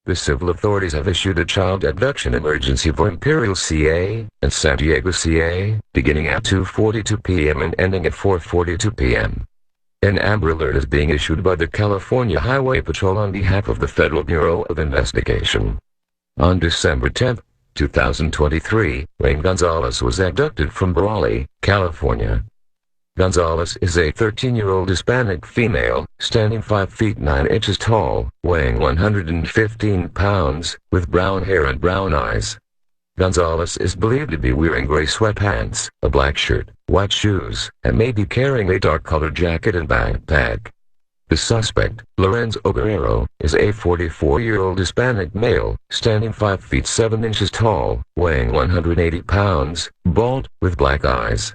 The civil authorities have issued a child abduction emergency for Imperial CA and San Diego CA, beginning at 2:42 p.m. and ending at 4:42 p.m. An Amber Alert is being issued by the California Highway Patrol on behalf of the Federal Bureau of Investigation. On December 10, 2023, RAINE Gonzalez was abducted from BRAWLEY, California. Gonzalez is a 13-year-old Hispanic female, standing 5 feet 9 inches tall, weighing 115 pounds, with brown hair and brown eyes. Gonzalez is believed to be wearing gray sweatpants, a black shirt, white shoes, and may be carrying a dark-colored jacket and backpack. The suspect, LORENZO GUERRERO, is a 44-year-old Hispanic male, standing 5 feet 7 inches tall, weighing 180 pounds, bald, with black eyes.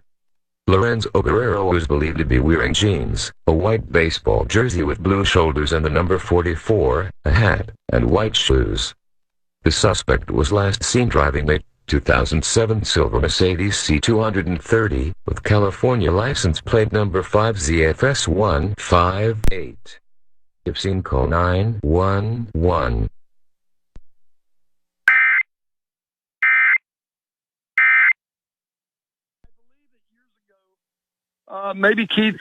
LORENZO GUERRERO is believed to be wearing jeans, a white baseball jersey with blue shoulders and the number 44, a hat, and white shoes. The suspect was last seen driving a 2007 silver Mercedes C230 with California license plate number 5ZFS158. If seen, call 911. Maybe Keith,